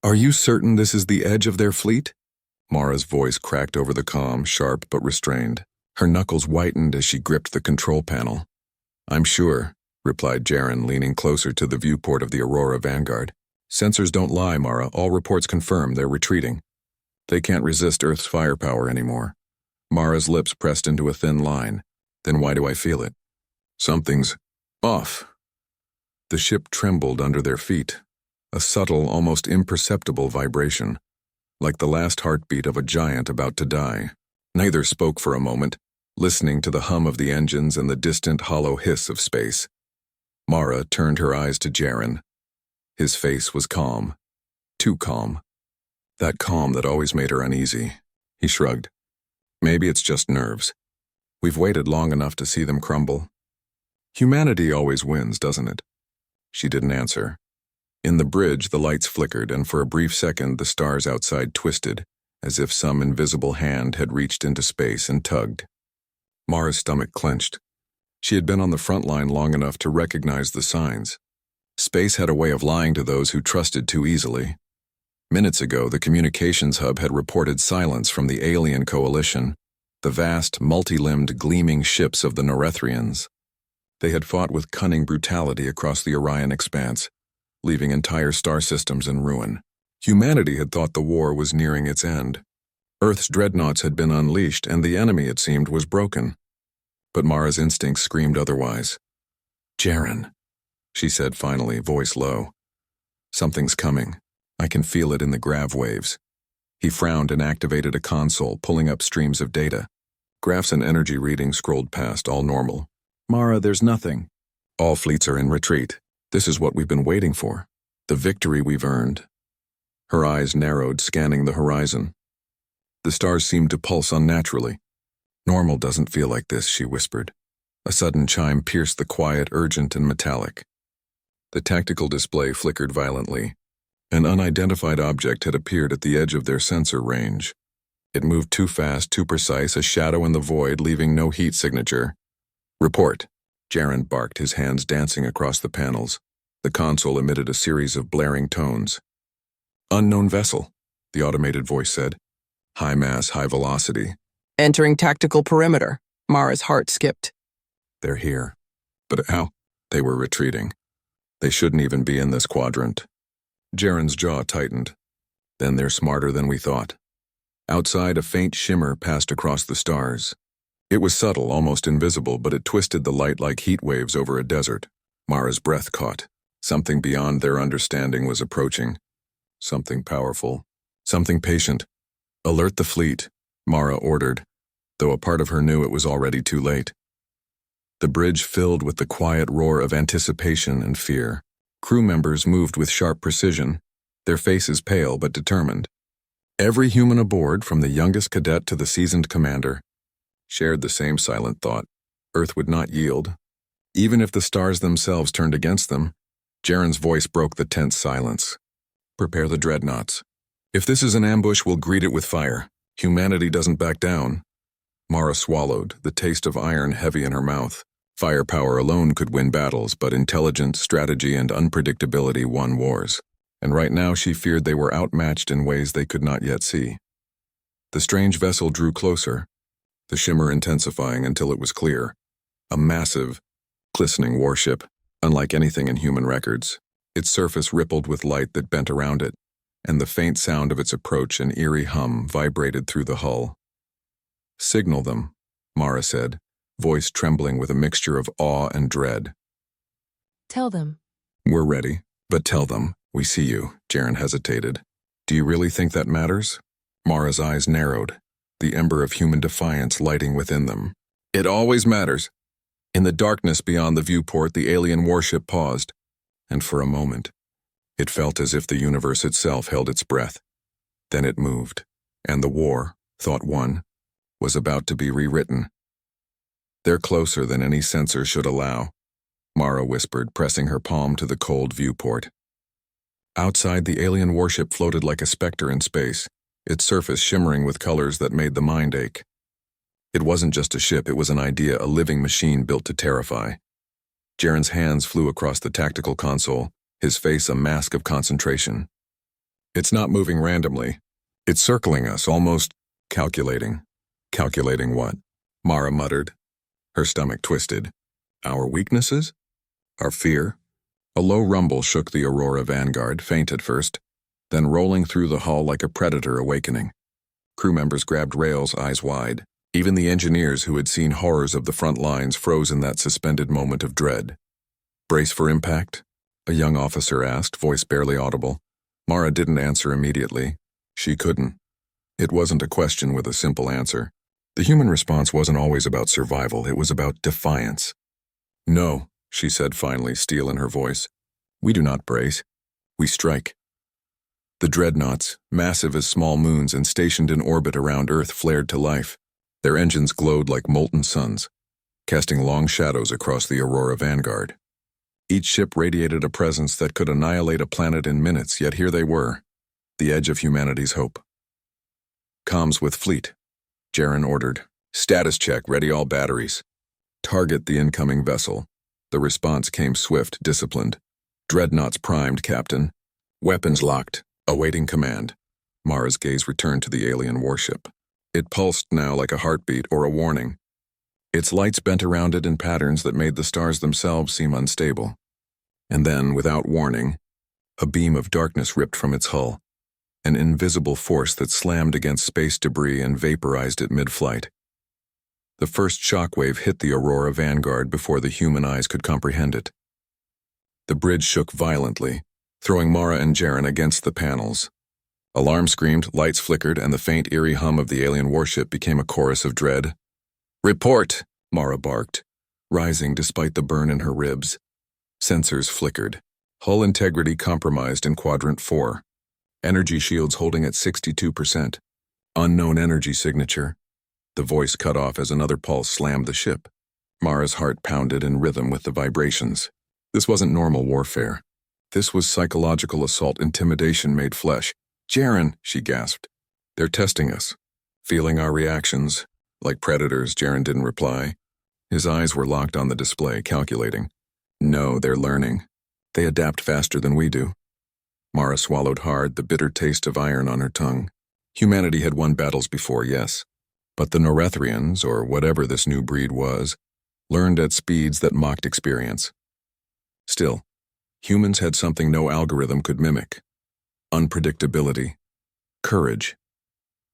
Are you certain this is the edge of their fleet? Mara's voice cracked over the comm, sharp but restrained. Her knuckles whitened as she gripped the control panel. I'm sure, replied Jaren, leaning closer to the viewport of the Aurora Vanguard. Sensors don't lie, Mara. All reports confirm they're retreating. They can't resist Earth's firepower anymore. Mara's lips pressed into a thin line. Then why do I feel it? Something's off. The ship trembled under their feet, a subtle, almost imperceptible vibration, like the last heartbeat of a giant about to die. Neither spoke for a moment, listening to the hum of the engines and the distant hollow hiss of space. Mara turned her eyes to Jaren. His face was calm. Too calm. That calm that always made her uneasy. He shrugged. Maybe it's just nerves. We've waited long enough to see them crumble. Humanity always wins, doesn't it? She didn't answer. In the bridge, the lights flickered, and for a brief second the stars outside twisted, as if some invisible hand had reached into space and tugged. Mara's stomach clenched. She had been on the front line long enough to recognize the signs. Space had a way of lying to those who trusted too easily. Minutes ago, the communications hub had reported silence from the alien coalition, the vast, multi-limbed, gleaming ships of the NARRATIONs. They had fought with cunning brutality across the Orion expanse, leaving entire star systems in ruin. Humanity had thought the war was nearing its end. Earth's dreadnoughts had been unleashed, and the enemy, it seemed, was broken. But Mara's instincts screamed otherwise. Jaren, she said finally, voice low. Something's coming. I can feel it in the grav waves. He frowned and activated a console, pulling up streams of data. Graphs and energy readings scrolled past, all normal. Mara, there's nothing. All fleets are in retreat. This is what we've been waiting for. The victory we've earned. Her eyes narrowed, scanning the horizon. The stars seemed to pulse unnaturally. Normal doesn't feel like this, she whispered. A sudden chime pierced the quiet, urgent and metallic. The tactical display flickered violently. An unidentified object had appeared at the edge of their sensor range. It moved too fast, too precise, a shadow in the void, leaving no heat signature. Report. Jaren barked, his hands dancing across the panels. The console emitted a series of blaring tones. Unknown vessel, the automated voice said. High mass, high velocity. Entering tactical perimeter. Mara's heart skipped. They're here. But how? They were retreating. They shouldn't even be in this quadrant. Jaren's jaw tightened. Then they're smarter than we thought. Outside, a faint shimmer passed across the stars. It was subtle, almost invisible, but it twisted the light like heat waves over a desert. Mara's breath caught. Something beyond their understanding was approaching. Something powerful. Something patient. Alert the fleet, Mara ordered, though a part of her knew it was already too late. The bridge filled with the quiet roar of anticipation and fear. Crew members moved with sharp precision, their faces pale but determined. Every human aboard, from the youngest cadet to the seasoned commander, shared the same silent thought. Earth would not yield. Even if the stars themselves turned against them, Jaren's voice broke the tense silence. Prepare the dreadnoughts. If this is an ambush, we'll greet it with fire. Humanity doesn't back down. Mara swallowed, the taste of iron heavy in her mouth. Firepower alone could win battles, but intelligence, strategy, and unpredictability won wars. And right now she feared they were outmatched in ways they could not yet see. The strange vessel drew closer, the shimmer intensifying until it was clear. A massive, glistening warship, unlike anything in human records. Its surface rippled with light that bent around it, and the faint sound of its approach, an eerie hum, vibrated through the hull. Signal them, Mara said, voice trembling with a mixture of awe and dread. Tell them. We're ready, but tell them, we see you, Jaren hesitated. Do you really think that matters? Mara's eyes narrowed, the ember of human defiance lighting within them. It always matters. In the darkness beyond the viewport, the alien warship paused, and for a moment, it felt as if the universe itself held its breath. Then it moved, and the war, thought one, was about to be rewritten. They're closer than any sensor should allow, Mara whispered, pressing her palm to the cold viewport. Outside, the alien warship floated like a specter in space, its surface shimmering with colors that made the mind ache. It wasn't just a ship, it was an idea, a living machine built to terrify. Jaren's hands flew across the tactical console, his face a mask of concentration. It's not moving randomly. It's circling us, almost calculating. Calculating what? Mara muttered. Her stomach twisted. Our weaknesses? Our fear? A low rumble shook the Aurora Vanguard, faint at first, then rolling through the hull like a predator awakening. Crew members grabbed rails, eyes wide. Even the engineers who had seen horrors of the front lines froze in that suspended moment of dread. Brace for impact? A young officer asked, voice barely audible. Mara didn't answer immediately. She couldn't. It wasn't a question with a simple answer. The human response wasn't always about survival, it was about defiance. No, she said finally, steel in her voice. We do not brace. We strike. The dreadnoughts, massive as small moons and stationed in orbit around Earth, flared to life. Their engines glowed like molten suns, casting long shadows across the Aurora Vanguard. Each ship radiated a presence that could annihilate a planet in minutes, yet here they were, the edge of humanity's hope. Comms with fleet, Jaren ordered. Status check, ready all batteries. Target the incoming vessel. The response came swift, disciplined. Dreadnoughts primed, Captain. Weapons locked, awaiting command. Mara's gaze returned to the alien warship. It pulsed now like a heartbeat or a warning. Its lights bent around it in patterns that made the stars themselves seem unstable. And then, without warning, a beam of darkness ripped from its hull, an invisible force that slammed against space debris and vaporized it mid-flight. The first shockwave hit the Aurora Vanguard before the human eyes could comprehend it. The bridge shook violently, throwing Mara and Jaren against the panels. Alarm screamed, lights flickered, and the faint, eerie hum of the alien warship became a chorus of dread. Report, Mara barked, rising despite the burn in her ribs. Sensors flickered. Hull integrity compromised in Quadrant 4. Energy shields holding at 62%. Unknown energy signature. The voice cut off as another pulse slammed the ship. Mara's heart pounded in rhythm with the vibrations. This wasn't normal warfare. This was psychological assault, intimidation made flesh. Jaren, she gasped. They're testing us. Feeling our reactions. Like predators, Jaren didn't reply. His eyes were locked on the display, calculating. No, they're learning. They adapt faster than we do. Mara swallowed hard, the bitter taste of iron on her tongue. Humanity had won battles before, yes. But the NARRATIONs, or whatever this new breed was, learned at speeds that mocked experience. Still, humans had something no algorithm could mimic. Unpredictability. Courage.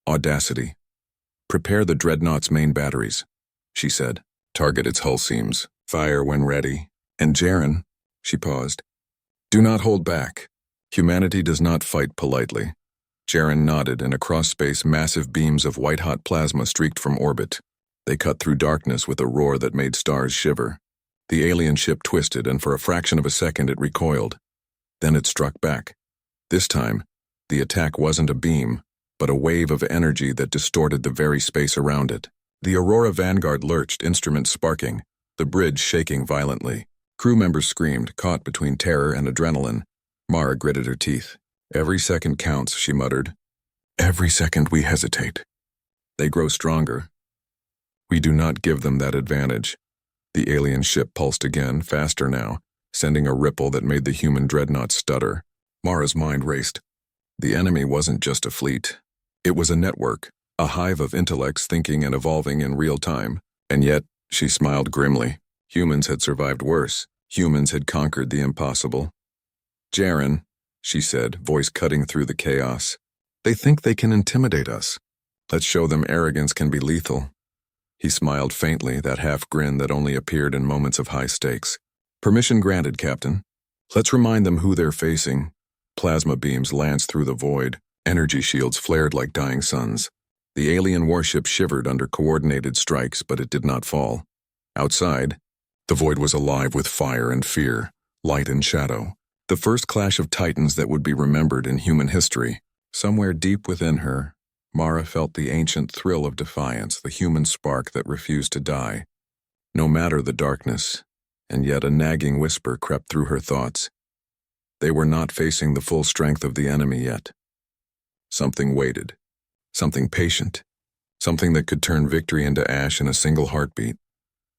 Audacity. Prepare the Dreadnought's main batteries, she said. Target its hull seams. Fire when ready. And Jaren, she paused. Do not hold back. Humanity does not fight politely. Jaren nodded, and across space massive beams of white-hot plasma streaked from orbit. They cut through darkness with a roar that made stars shiver. The alien ship twisted, and for a fraction of a second it recoiled. Then it struck back. This time, the attack wasn't a beam, but a wave of energy that distorted the very space around it. The Aurora Vanguard lurched, instruments sparking, the bridge shaking violently. Crew members screamed, caught between terror and adrenaline. Mara gritted her teeth. Every second counts, she muttered. Every second we hesitate. They grow stronger. We do not give them that advantage. The alien ship pulsed again, faster now, sending a ripple that made the human dreadnought stutter. Mara's mind raced. The enemy wasn't just a fleet. It was a network, a hive of intellects thinking and evolving in real time. And yet, she smiled grimly. Humans had survived worse. Humans had conquered the impossible. Jaren, she said, voice cutting through the chaos. They think they can intimidate us. Let's show them arrogance can be lethal. He smiled faintly, that half grin that only appeared in moments of high stakes. Permission granted, Captain. Let's remind them who they're facing. Plasma beams lanced through the void. Energy shields flared like dying suns. The alien warship shivered under coordinated strikes, but it did not fall. Outside, the void was alive with fire and fear, light and shadow. The first clash of titans that would be remembered in human history. Somewhere deep within her, Mara felt the ancient thrill of defiance, the human spark that refused to die. No matter the darkness, and yet a nagging whisper crept through her thoughts. They were not facing the full strength of the enemy yet. Something waited, something patient, something that could turn victory into ash in a single heartbeat.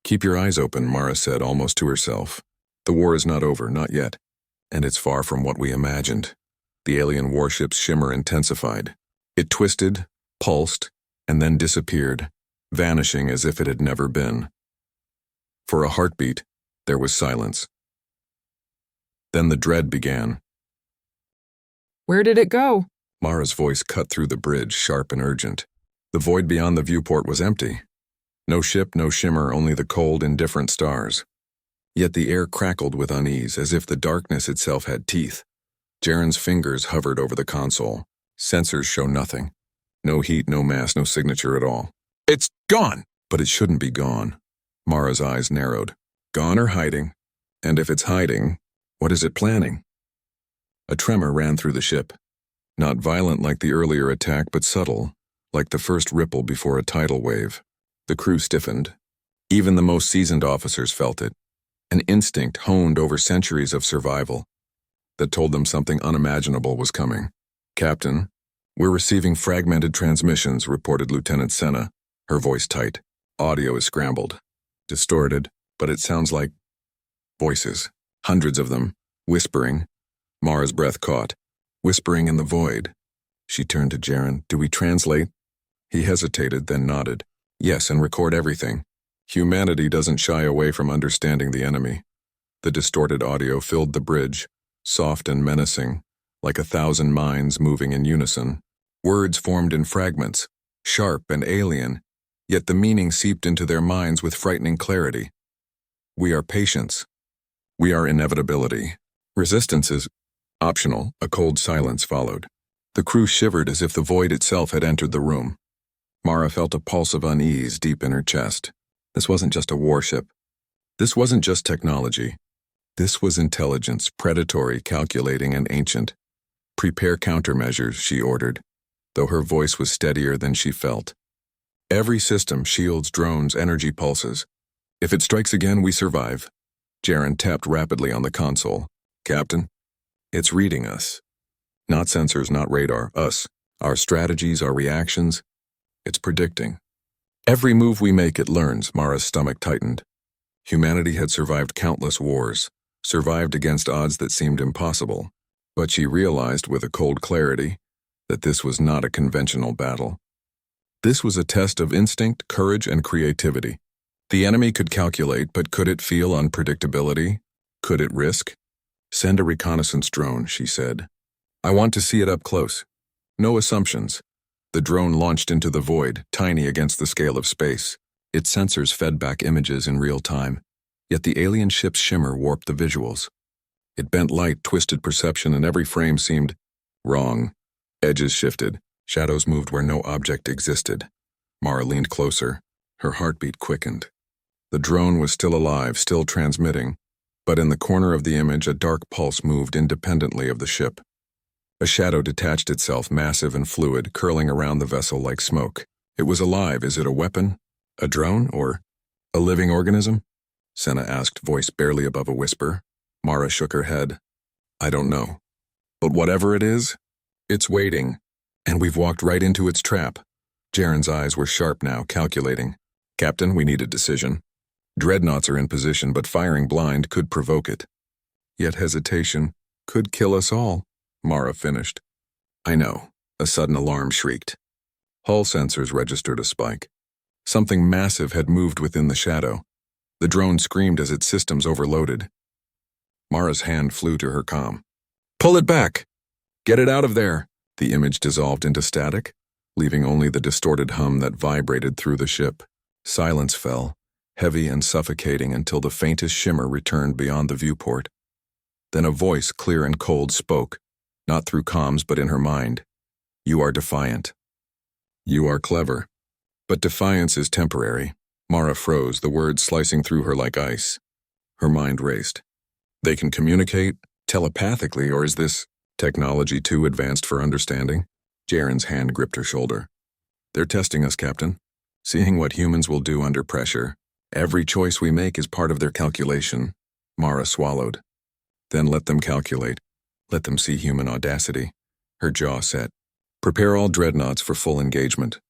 Keep your eyes open, Mara said almost to herself. The war is not over, not yet, and it's far from what we imagined. The alien warship's shimmer intensified. It twisted, pulsed, and then disappeared, vanishing as if it had never been. For a heartbeat, there was silence. Then the dread began. Where did it go? Mara's voice cut through the bridge, sharp and urgent. The void beyond the viewport was empty. No ship, no shimmer, only the cold, indifferent stars. Yet the air crackled with unease, as if the darkness itself had teeth. Jaren's fingers hovered over the console. Sensors show nothing. No heat, no mass, no signature at all. It's gone! But it shouldn't be gone. Mara's eyes narrowed. Gone or hiding? And if it's hiding, what is it planning? A tremor ran through the ship. Not violent like the earlier attack, but subtle, like the first ripple before a tidal wave. The crew stiffened. Even the most seasoned officers felt it. An instinct honed over centuries of survival that told them something unimaginable was coming. Captain, we're receiving fragmented transmissions, reported Lieutenant Senna, her voice tight. Audio is scrambled, distorted, but it sounds like voices. Hundreds of them, whispering. Mara's breath caught, whispering in the void. She turned to Jaren. Do we translate? He hesitated, then nodded. Yes, and record everything. Humanity doesn't shy away from understanding the enemy. The distorted audio filled the bridge, soft and menacing, like 1,000 minds moving in unison. Words formed in fragments, sharp and alien, yet the meaning seeped into their minds with frightening clarity. We are patience. We are inevitability. Resistance is optional. A cold silence followed. The crew shivered as if the void itself had entered the room. Mara felt a pulse of unease deep in her chest. This wasn't just a warship. This wasn't just technology. This was intelligence, predatory, calculating, and ancient. Prepare countermeasures, she ordered, though her voice was steadier than she felt. Every system, shields, drones, energy pulses. If it strikes again, we survive. Jaren tapped rapidly on the console. Captain, it's reading us. Not sensors, not radar, us. Our strategies, our reactions. It's predicting. Every move we make, it learns. Mara's stomach tightened. Humanity had survived countless wars, survived against odds that seemed impossible. But she realized with a cold clarity that this was not a conventional battle. This was a test of instinct, courage, and creativity. The enemy could calculate, but could it feel unpredictability? Could it risk? Send a reconnaissance drone, she said. I want to see it up close. No assumptions. The drone launched into the void, tiny against the scale of space. Its sensors fed back images in real time, yet the alien ship's shimmer warped the visuals. It bent light, twisted perception, and every frame seemed wrong. Edges shifted. Shadows moved where no object existed. Mara leaned closer. Her heartbeat quickened. The drone was still alive, still transmitting, but in the corner of the image a dark pulse moved independently of the ship. A shadow detached itself, massive and fluid, curling around the vessel like smoke. It was alive. Is it a weapon? A drone? Or a living organism? Senna asked, voice barely above a whisper. Mara shook her head. I don't know. But whatever it is, it's waiting. And we've walked right into its trap. Jaren's eyes were sharp now, calculating. Captain, we need a decision. Dreadnoughts are in position, but firing blind could provoke it. Yet hesitation could kill us all. Mara finished. I know. A sudden alarm shrieked. Hull sensors registered a spike. Something massive had moved within the shadow. The drone screamed as its systems overloaded. Mara's hand flew to her comm. Pull it back! Get it out of there! The image dissolved into static, leaving only the distorted hum that vibrated through the ship. Silence fell, heavy and suffocating until the faintest shimmer returned beyond the viewport. Then a voice, clear and cold, spoke. Not through comms, but in her mind. You are defiant. You are clever. But defiance is temporary. Mara froze, the words slicing through her like ice. Her mind raced. They can communicate telepathically, or is this technology too advanced for understanding? Jaren's hand gripped her shoulder. They're testing us, Captain. Seeing what humans will do under pressure. Every choice we make is part of their calculation. Mara swallowed. Then let them calculate. Let them see human audacity. Her jaw set. Prepare all dreadnoughts for full engagement.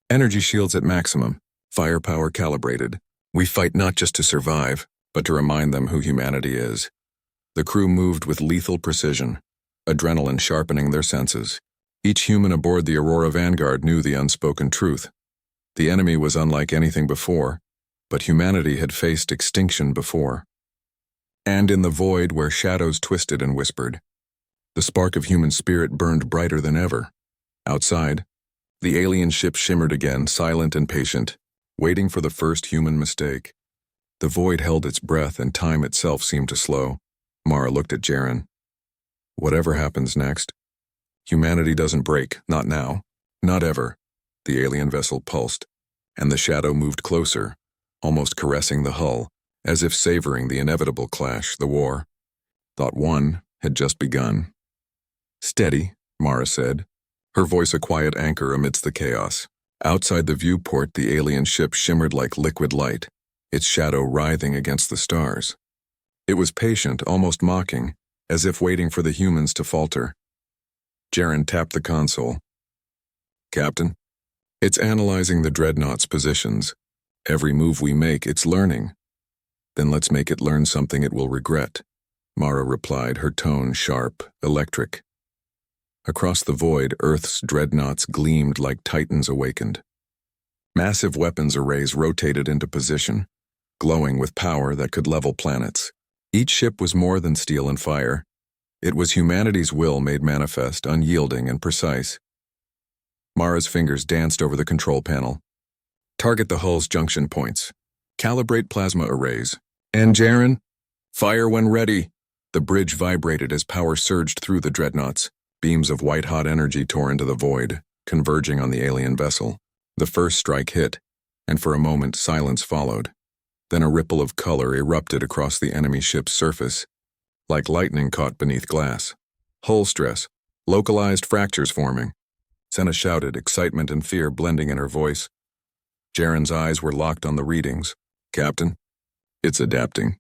Energy shields at maximum. Firepower calibrated. We fight not just to survive, but to remind them who humanity is. The crew moved with lethal precision. adrenaline sharpening their senses. Each human aboard the Aurora Vanguard knew the unspoken truth. The enemy was unlike anything before, but humanity had faced extinction before. And in the void where shadows twisted and whispered, the spark of human spirit burned brighter than ever. Outside, the alien ship shimmered again, silent and patient, waiting for the first human mistake. The void held its breath and time itself seemed to slow. Mara looked at Jaren. Whatever happens next, humanity doesn't break, not now, not ever. The alien vessel pulsed, and the shadow moved closer, almost caressing the hull, as if savoring the inevitable clash, the war. Thought 1 had just begun. Steady, Mara said, her voice a quiet anchor amidst the chaos. Outside the viewport, the alien ship shimmered like liquid light, its shadow writhing against the stars. It was patient, almost mocking, as if waiting for the humans to falter. Jaren tapped the console. Captain, it's analyzing the Dreadnoughts' positions. Every move we make, it's learning. Then let's make it learn something it will regret, Mara replied, her tone sharp, electric. Across the void, Earth's dreadnoughts gleamed like titans awakened. Massive weapons arrays rotated into position, glowing with power that could level planets. Each ship was more than steel and fire. It was humanity's will made manifest, unyielding and precise. Mara's fingers danced over the control panel. Target the hull's junction points. Calibrate plasma arrays. And Jaren, fire when ready. The bridge vibrated as power surged through the dreadnoughts. Beams of white-hot energy tore into the void, converging on the alien vessel. The first strike hit, and for a moment silence followed. Then a ripple of color erupted across the enemy ship's surface, like lightning caught beneath glass. Hull stress, localized fractures forming. Senna shouted, excitement and fear blending in her voice. Jaren's eyes were locked on the readings. Captain, it's adapting.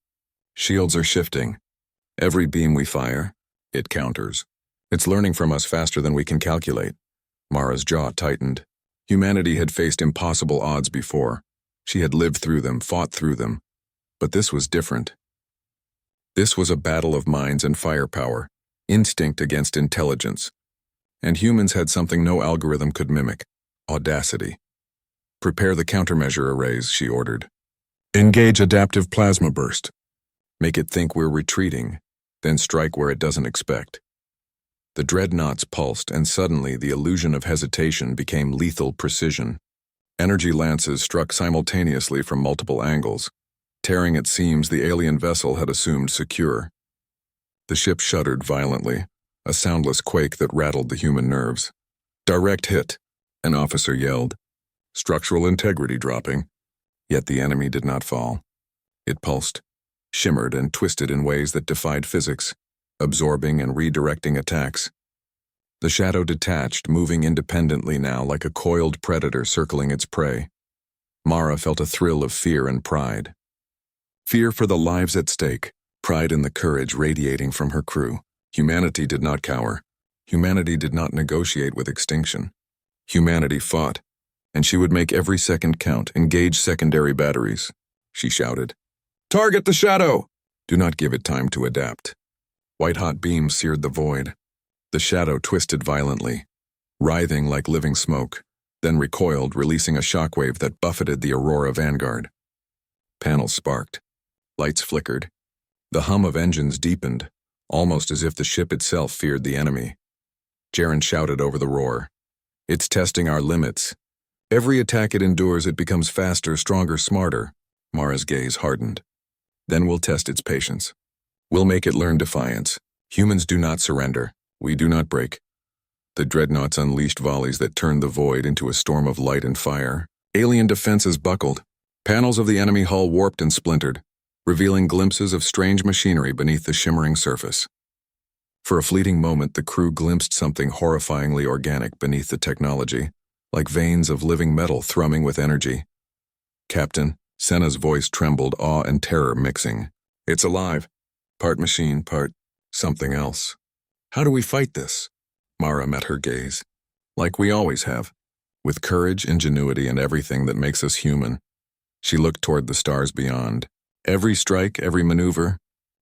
Shields are shifting. Every beam we fire, it counters. It's learning from us faster than we can calculate. Mara's jaw tightened. Humanity had faced impossible odds before. She had lived through them, fought through them. But this was different. This was a battle of minds and firepower, instinct against intelligence. And humans had something no algorithm could mimic, audacity. Prepare the countermeasure arrays, she ordered. Engage adaptive plasma burst. Make it think we're retreating, then strike where it doesn't expect. The dreadnoughts pulsed, and suddenly the illusion of hesitation became lethal precision. Energy lances struck simultaneously from multiple angles. Tearing at seams the alien vessel had assumed secure. The ship shuddered violently, a soundless quake that rattled the human nerves. Direct hit, an officer yelled. Structural integrity dropping. Yet the enemy did not fall. It pulsed, shimmered and twisted in ways that defied physics, absorbing and redirecting attacks. The shadow detached, moving independently now like a coiled predator circling its prey. Mara felt a thrill of fear and pride. Fear for the lives at stake, pride in the courage radiating from her crew. Humanity did not cower. Humanity did not negotiate with extinction. Humanity fought, and she would make every second count, engage secondary batteries. She shouted, "Target the shadow! Do not give it time to adapt." White-hot beams seared the void. The shadow twisted violently, writhing like living smoke, then recoiled, releasing a shockwave that buffeted the Aurora Vanguard. Panels sparked. Lights flickered. The hum of engines deepened, almost as if the ship itself feared the enemy. Jaren shouted over the roar. "It's testing our limits. Every attack it endures, it becomes faster, stronger, smarter." Mara's gaze hardened. "Then we'll test its patience. We'll make it learn defiance. Humans do not surrender. We do not break." The Dreadnoughts unleashed volleys that turned the void into a storm of light and fire. Alien defenses buckled. Panels of the enemy hull warped and splintered, revealing glimpses of strange machinery beneath the shimmering surface. For a fleeting moment, the crew glimpsed something horrifyingly organic beneath the technology, like veins of living metal thrumming with energy. "Captain," Senna's voice trembled, awe and terror mixing. "It's alive. Part machine, part something else. How do we fight this?" Mara met her gaze. "Like we always have, with courage, ingenuity, and everything that makes us human." She looked toward the stars beyond. Every strike, every maneuver,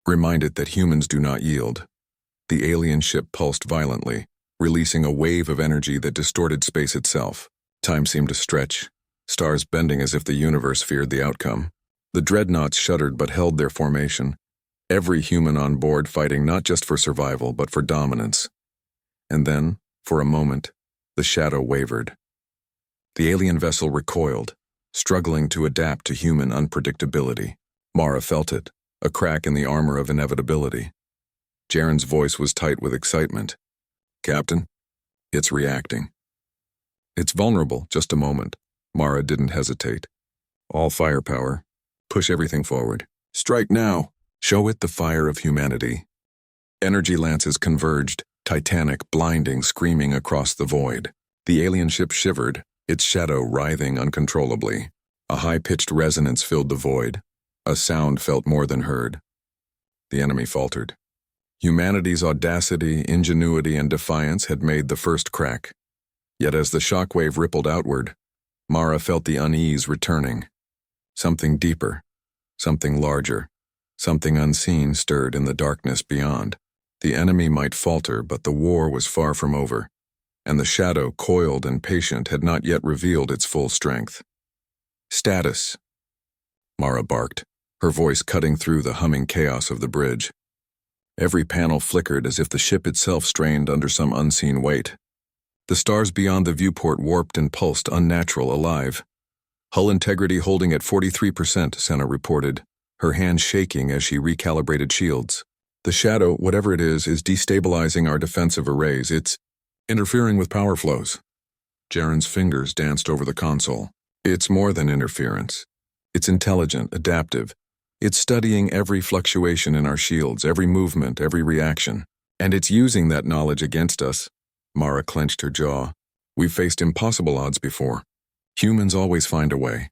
reminded that humans do not yield. The alien ship pulsed violently, releasing a wave of energy that distorted space itself. Time seemed to stretch, stars bending as if the universe feared the outcome. The dreadnoughts shuddered but held their formation, every human on board fighting not just for survival but for dominance. And then, for a moment, the shadow wavered. The alien vessel recoiled, struggling to adapt to human unpredictability. Mara felt it, a crack in the armor of inevitability. Jaren's voice was tight with excitement. "Captain, it's reacting." "It's vulnerable, just a moment." Mara didn't hesitate. "All firepower. Push everything forward. Strike now. Show it the fire of humanity." Energy lances converged, titanic, blinding, screaming across the void. The alien ship shivered, its shadow writhing uncontrollably. A high-pitched resonance filled the void. A sound felt more than heard. The enemy faltered. Humanity's audacity, ingenuity, and defiance had made the first crack. Yet as the shockwave rippled outward, Mara felt the unease returning. Something deeper, something larger, something unseen stirred in the darkness beyond. The enemy might falter, but the war was far from over, and the shadow, coiled and patient, had not yet revealed its full strength. "Status," Mara barked, her voice cutting through the humming chaos of the bridge. Every panel flickered as if the ship itself strained under some unseen weight. The stars beyond the viewport warped and pulsed, unnatural, alive. "Hull integrity holding at 43%, Senna reported, her hands shaking as she recalibrated shields. "The shadow, whatever it is destabilizing our defensive arrays. It's interfering with power flows." Jaren's fingers danced over the console. "It's more than interference. It's intelligent, adaptive. It's studying every fluctuation in our shields, every movement, every reaction. And it's using that knowledge against us." Mara clenched her jaw. "We've faced impossible odds before. Humans always find a way."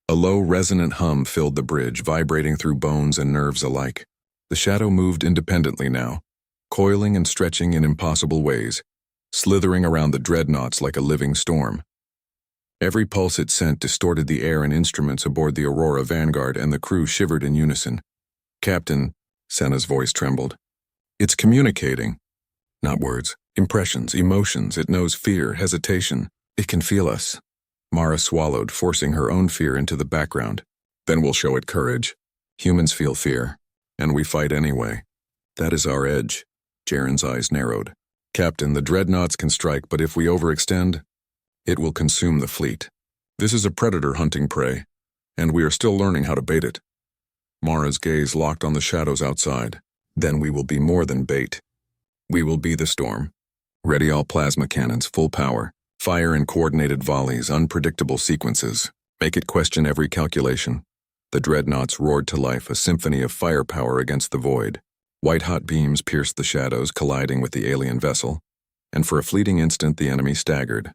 A low, resonant hum filled the bridge, vibrating through bones and nerves alike. The shadow moved independently now, coiling and stretching in impossible ways, slithering around the dreadnoughts like a living storm. Every pulse it sent distorted the air and instruments aboard the Aurora Vanguard, and the crew shivered in unison. "Captain," Senna's voice trembled. "It's communicating. Not words, impressions, emotions. It knows fear, hesitation. It can feel us." Mara swallowed, forcing her own fear into the background. "Then we'll show it courage. Humans feel fear, and we fight anyway. That is our edge." Jaren's eyes narrowed. "Captain, the dreadnoughts can strike, but if we overextend, it will consume the fleet. This is a predator hunting prey, and we are still learning how to bait it." Mara's gaze locked on the shadows outside. "Then we will be more than bait. We will be the storm. Ready all plasma cannons, full power. Fire in coordinated volleys, unpredictable sequences. Make it question every calculation." The dreadnoughts roared to life, a symphony of firepower against the void. White-hot beams pierced the shadows, colliding with the alien vessel, and for a fleeting instant the enemy staggered.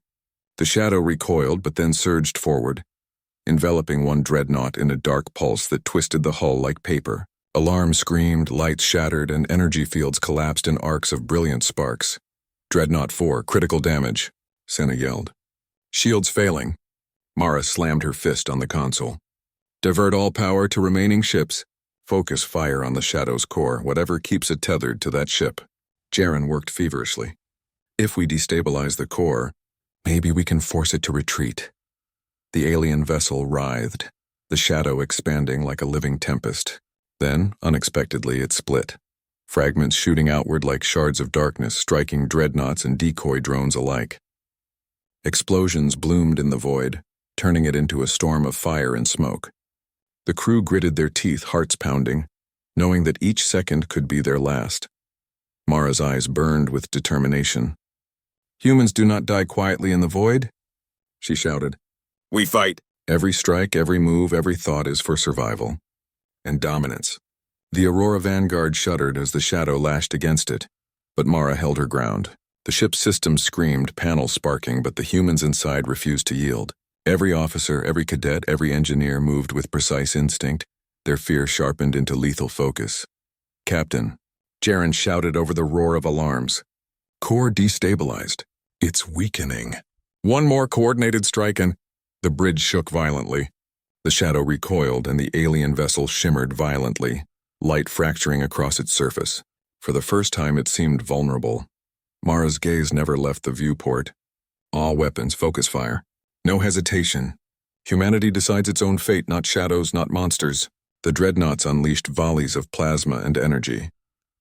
The shadow recoiled but then surged forward, enveloping one dreadnought in a dark pulse that twisted the hull like paper. Alarms screamed, lights shattered, and energy fields collapsed in arcs of brilliant sparks. "Dreadnought 4, critical damage," Senna yelled. "Shields failing." Mara slammed her fist on the console. "Divert all power to remaining ships. Focus fire on the shadow's core, whatever keeps it tethered to that ship." Jaren worked feverishly. "If we destabilize the core, maybe we can force it to retreat." The alien vessel writhed, the shadow expanding like a living tempest. Then, unexpectedly, it split, fragments shooting outward like shards of darkness, striking dreadnoughts and decoy drones alike. Explosions bloomed in the void, turning it into a storm of fire and smoke. The crew gritted their teeth, hearts pounding, knowing that each second could be their last. Mara's eyes burned with determination. "Humans do not die quietly in the void," she shouted. "We fight." Every strike, every move, every thought is for survival and dominance. The Aurora Vanguard shuddered as the shadow lashed against it, but Mara held her ground. The ship's systems screamed, panels sparking, but the humans inside refused to yield. Every officer, every cadet, every engineer moved with precise instinct, their fear sharpened into lethal focus. "Captain," Jaren shouted over the roar of alarms. "Core destabilized. It's weakening. One more coordinated strike and—" The bridge shook violently. The shadow recoiled and the alien vessel shimmered violently, light fracturing across its surface. For the first time it seemed vulnerable. Mara's gaze never left the viewport. All weapons focus fire. No hesitation. Humanity decides its own fate, not shadows, not monsters. The Dreadnoughts unleashed volleys of plasma and energy,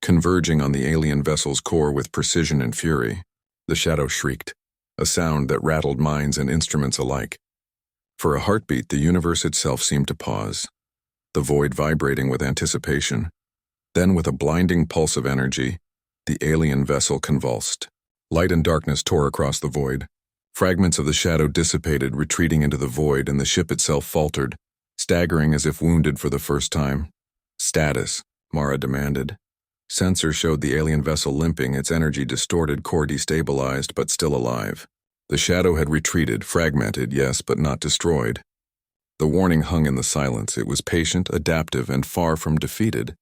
converging on the alien vessel's core with precision and fury. The shadow shrieked, a sound that rattled minds and instruments alike. For a heartbeat, the universe itself seemed to pause, the void vibrating with anticipation. Then, with a blinding pulse of energy, the alien vessel convulsed. Light and darkness tore across the void. Fragments of the shadow dissipated, retreating into the void, and the ship itself faltered, staggering as if wounded for the first time. Status, Mara demanded. Sensors showed the alien vessel limping, its energy distorted, core destabilized, but still alive. The shadow had retreated, fragmented, yes, but not destroyed. The warning hung in the silence. It was patient, adaptive, and far from defeated.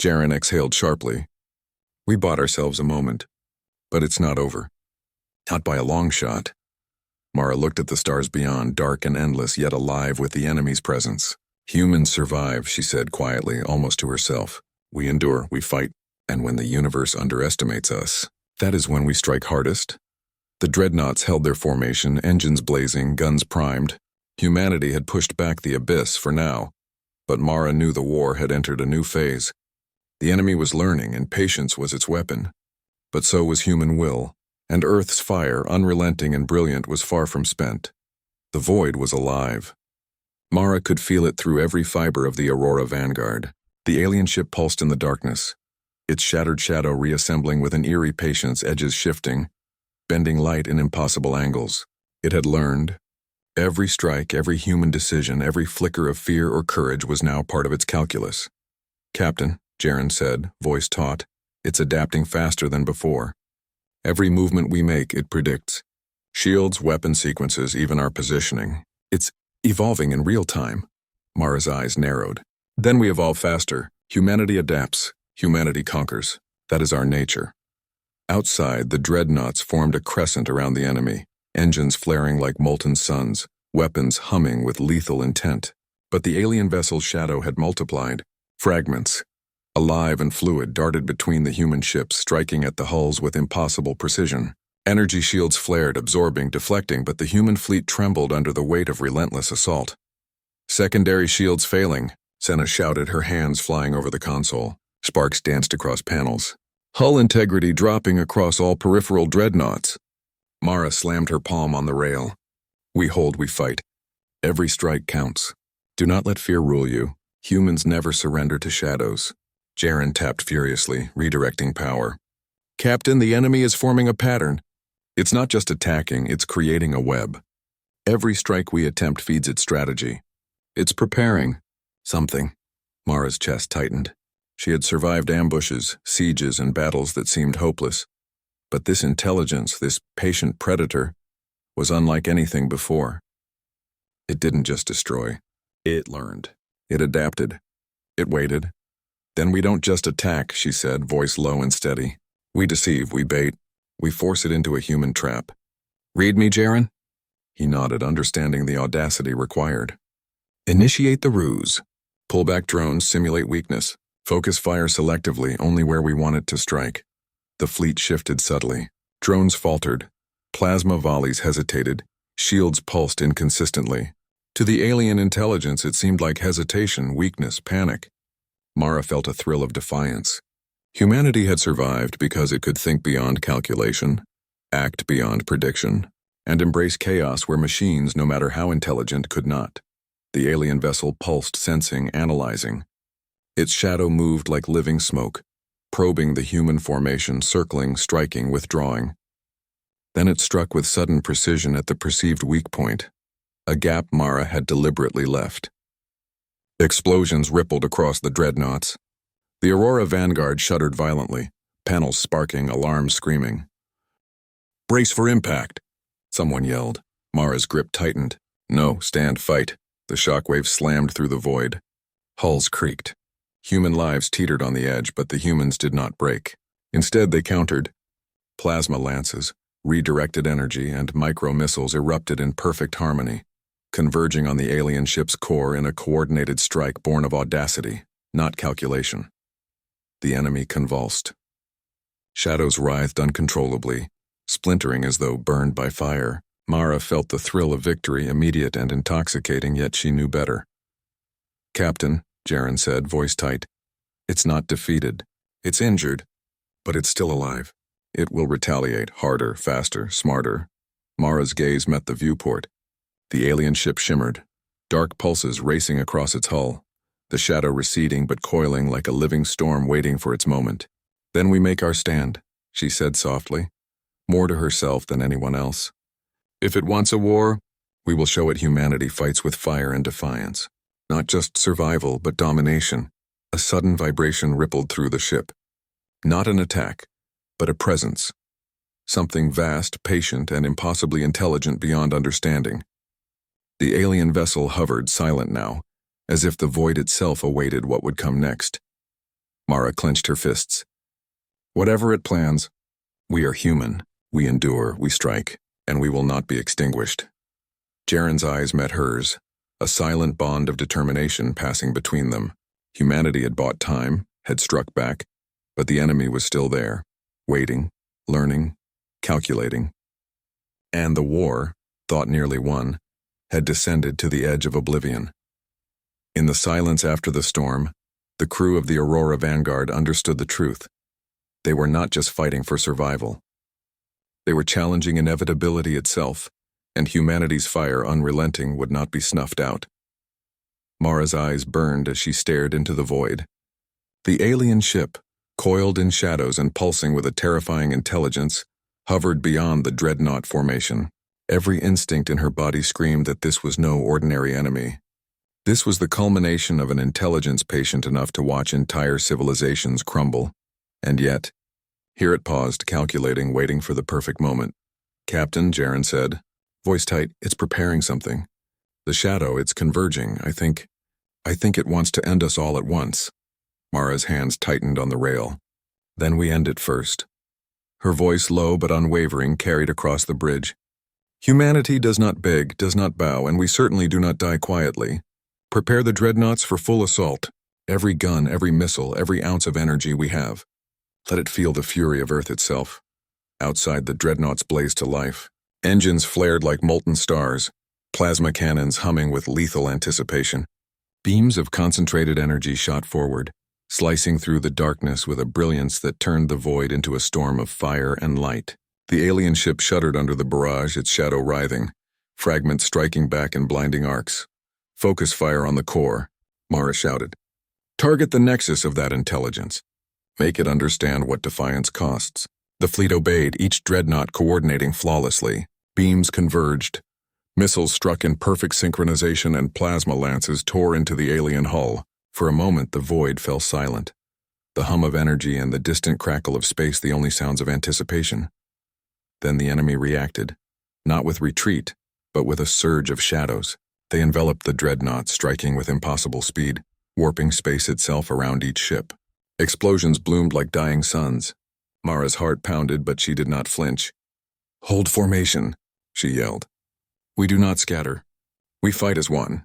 Jaren exhaled sharply. We bought ourselves a moment. But it's not over. Not by a long shot. Mara looked at the stars beyond, dark and endless, yet alive with the enemy's presence. Humans survive, she said quietly, almost to herself. We endure, we fight, and when the universe underestimates us, that is when we strike hardest. The dreadnoughts held their formation, engines blazing, guns primed. Humanity had pushed back the abyss for now, but Mara knew the war had entered a new phase. The enemy was learning, and patience was its weapon. But so was human will, and Earth's fire, unrelenting and brilliant, was far from spent. The void was alive. Mara could feel it through every fiber of the Aurora Vanguard. The alien ship pulsed in the darkness, its shattered shadow reassembling with an eerie patience, edges shifting, bending light in impossible angles. It had learned. Every strike, every human decision, every flicker of fear or courage was now part of its calculus. Captain, Jaren said, voice taut, it's adapting faster than before. Every movement we make, it predicts. Shields, weapon sequences, even our positioning. It's evolving in real time. Mara's eyes narrowed. Then we evolve faster. Humanity adapts. Humanity conquers. That is our nature. Outside, the dreadnoughts formed a crescent around the enemy, engines flaring like molten suns, weapons humming with lethal intent. But the alien vessel's shadow had multiplied. Fragments, alive and fluid, darted between the human ships, striking at the hulls with impossible precision. Energy shields flared, absorbing, deflecting, but the human fleet trembled under the weight of relentless assault. Secondary shields failing, Senna shouted, her hands flying over the console. Sparks danced across panels. Hull integrity dropping across all peripheral dreadnoughts. Mara slammed her palm on the rail. We hold, we fight. Every strike counts. Do not let fear rule you. Humans never surrender to shadows. Jaren tapped furiously, redirecting power. Captain, the enemy is forming a pattern. It's not just attacking, it's creating a web. Every strike we attempt feeds its strategy. It's preparing something. Mara's chest tightened. She had survived ambushes, sieges, and battles that seemed hopeless. But this intelligence, this patient predator, was unlike anything before. It didn't just destroy. It learned. It adapted. It waited. Then we don't just attack, she said, voice low and steady. We deceive, we bait. We force it into a human trap. Read me, Jaren? He nodded, understanding the audacity required. Initiate the ruse. Pull back drones, simulate weakness. Focus fire selectively, only where we want it to strike. The fleet shifted subtly. Drones faltered. Plasma volleys hesitated. Shields pulsed inconsistently. To the alien intelligence, it seemed like hesitation, weakness, panic. Mara felt a thrill of defiance. Humanity had survived because it could think beyond calculation, act beyond prediction, and embrace chaos where machines, no matter how intelligent, could not. The alien vessel pulsed, sensing, analyzing. Its shadow moved like living smoke, probing the human formation, circling, striking, withdrawing. Then it struck with sudden precision at the perceived weak point, a gap Mara had deliberately left. Explosions rippled across the dreadnoughts. The Aurora Vanguard shuddered violently, panels sparking, alarms screaming. Brace for impact, someone yelled. Mara's grip tightened. No, stand, fight. The shockwave slammed through the void. Hulls creaked. Human lives teetered on the edge, but the humans did not break. Instead, they countered. Plasma lances, redirected energy, and micro-missiles erupted in perfect harmony, converging on the alien ship's core in a coordinated strike born of audacity, not calculation. The enemy convulsed. Shadows writhed uncontrollably, splintering as though burned by fire. Mara felt the thrill of victory, immediate and intoxicating, yet she knew better. "Captain," Jaren said, voice tight, "it's not defeated. It's injured, but it's still alive. It will retaliate, harder, faster, smarter." Mara's gaze met the viewport. The alien ship shimmered, dark pulses racing across its hull, the shadow receding but coiling like a living storm waiting for its moment. "Then we make our stand," she said softly, more to herself than anyone else. "If it wants a war, we will show it humanity fights with fire and defiance. Not just survival, but domination." A sudden vibration rippled through the ship. Not an attack, but a presence. Something vast, patient, and impossibly intelligent beyond understanding. The alien vessel hovered, silent now, as if the void itself awaited what would come next. Mara clenched her fists. "Whatever it plans, we are human. We endure, we strike, and we will not be extinguished." Jaren's eyes met hers, a silent bond of determination passing between them. Humanity had bought time, had struck back, but the enemy was still there, waiting, learning, calculating. And the war, thought nearly won, had descended to the edge of oblivion. In the silence after the storm, the crew of the Aurora Vanguard understood the truth. They were not just fighting for survival. They were challenging inevitability itself, and humanity's fire, unrelenting, would not be snuffed out. Mara's eyes burned as she stared into the void. The alien ship, coiled in shadows and pulsing with a terrifying intelligence, hovered beyond the dreadnought formation. Every instinct in her body screamed that this was no ordinary enemy. This was the culmination of an intelligence patient enough to watch entire civilizations crumble. And yet, here it paused, calculating, waiting for the perfect moment. "Captain," Jaren said, voice tight, "it's preparing something. The shadow, it's converging. I think it wants to end us all at once." Mara's hands tightened on the rail. "Then we end it first." Her voice, low but unwavering, carried across the bridge. "Humanity does not beg, does not bow, and we certainly do not die quietly. Prepare the dreadnoughts for full assault. Every gun, every missile, every ounce of energy we have. Let it feel the fury of Earth itself." Outside, the dreadnoughts blazed to life. Engines flared like molten stars, plasma cannons humming with lethal anticipation. Beams of concentrated energy shot forward, slicing through the darkness with a brilliance that turned the void into a storm of fire and light. The alien ship shuddered under the barrage, its shadow writhing, fragments striking back in blinding arcs. "Focus fire on the core," Mara shouted. "Target the nexus of that intelligence. Make it understand what defiance costs." The fleet obeyed, each dreadnought coordinating flawlessly. Beams converged. Missiles struck in perfect synchronization, and plasma lances tore into the alien hull. For a moment, the void fell silent. The hum of energy and the distant crackle of space the only sounds of anticipation. Then the enemy reacted, not with retreat, but with a surge of shadows. They enveloped the dreadnought, striking with impossible speed, warping space itself around each ship. Explosions bloomed like dying suns. Mara's heart pounded, but she did not flinch. "Hold formation," she yelled. "We do not scatter. We fight as one."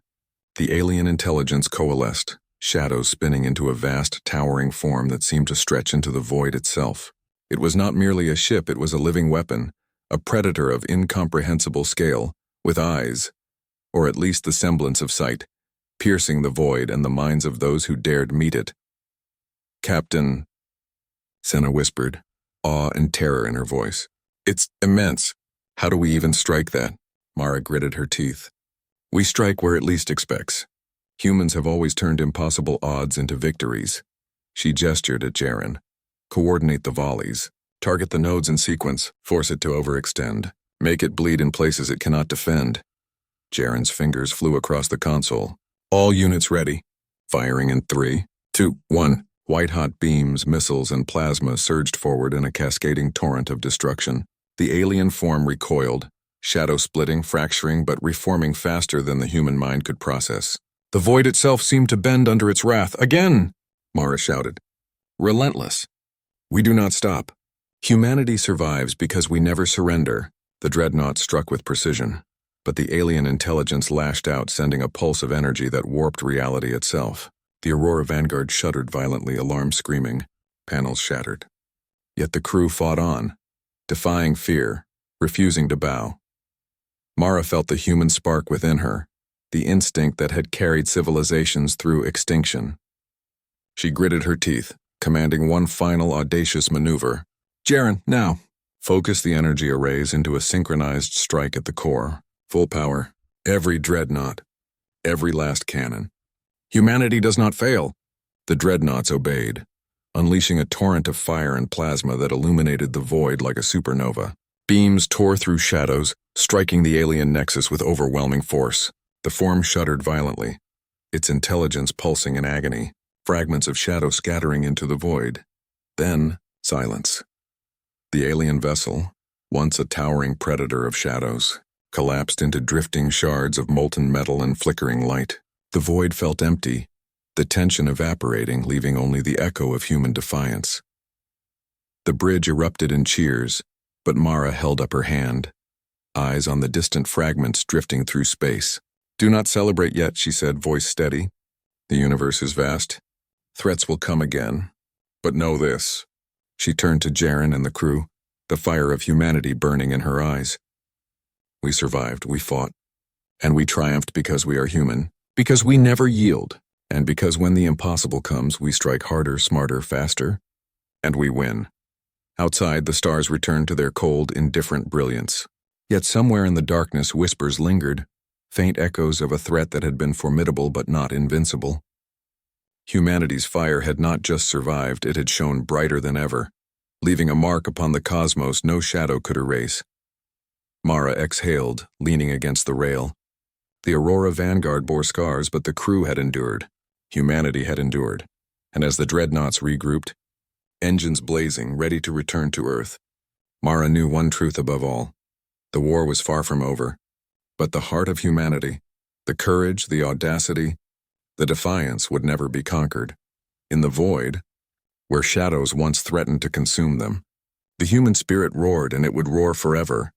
The alien intelligence coalesced, shadows spinning into a vast, towering form that seemed to stretch into the void itself. It was not merely a ship, it was a living weapon, a predator of incomprehensible scale, with eyes, or at least the semblance of sight, piercing the void and the minds of those who dared meet it. "Captain," Senna whispered, awe and terror in her voice. "It's immense. How do we even strike that?" Mara gritted her teeth. "We strike where it least expects. Humans have always turned impossible odds into victories." She gestured at Jaren. "Coordinate the volleys. Target the nodes in sequence. Force it to overextend. Make it bleed in places it cannot defend." Jaren's fingers flew across the console. "All units ready. Firing in 3, 2, 1. White-hot beams, missiles, and plasma surged forward in a cascading torrent of destruction. The alien form recoiled, shadow splitting, fracturing, but reforming faster than the human mind could process. The void itself seemed to bend under its wrath. "Again!" Mara shouted. "Relentless. We do not stop. Humanity survives because we never surrender." The dreadnought struck with precision, but the alien intelligence lashed out, sending a pulse of energy that warped reality itself. The Aurora Vanguard shuddered violently, alarm screaming. Panels shattered. Yet the crew fought on, defying fear, refusing to bow. Mara felt the human spark within her, the instinct that had carried civilizations through extinction. She gritted her teeth, commanding one final audacious maneuver. "Jaren, now!" Focus the energy arrays into a synchronized strike at the core. Full power. Every dreadnought. Every last cannon. Humanity does not fail. The dreadnoughts obeyed, unleashing a torrent of fire and plasma that illuminated the void like a supernova. Beams tore through shadows, striking the alien nexus with overwhelming force. The form shuddered violently, its intelligence pulsing in agony, fragments of shadow scattering into the void. Then, silence. The alien vessel, once a towering predator of shadows, collapsed into drifting shards of molten metal and flickering light. The void felt empty, the tension evaporating, leaving only the echo of human defiance. The bridge erupted in cheers, but Mara held up her hand, eyes on the distant fragments drifting through space. "Do not celebrate yet," she said, voice steady. "The universe is vast. Threats will come again. But know this." She turned to Jaren and the crew, the fire of humanity burning in her eyes. "We survived, we fought, and we triumphed because we are human, because we never yield, and because when the impossible comes, we strike harder, smarter, faster, and we win." Outside, the stars returned to their cold, indifferent brilliance. Yet somewhere in the darkness, whispers lingered, faint echoes of a threat that had been formidable but not invincible. Humanity's fire had not just survived, it had shone brighter than ever, leaving a mark upon the cosmos no shadow could erase. Mara exhaled, leaning against the rail. The Aurora Vanguard bore scars, but the crew had endured. Humanity had endured. And as the dreadnoughts regrouped, engines blazing, ready to return to Earth, Mara knew one truth above all. The war was far from over. But the heart of humanity, the courage, the audacity, the defiance would never be conquered. In the void, where shadows once threatened to consume them, the human spirit roared, and it would roar forever,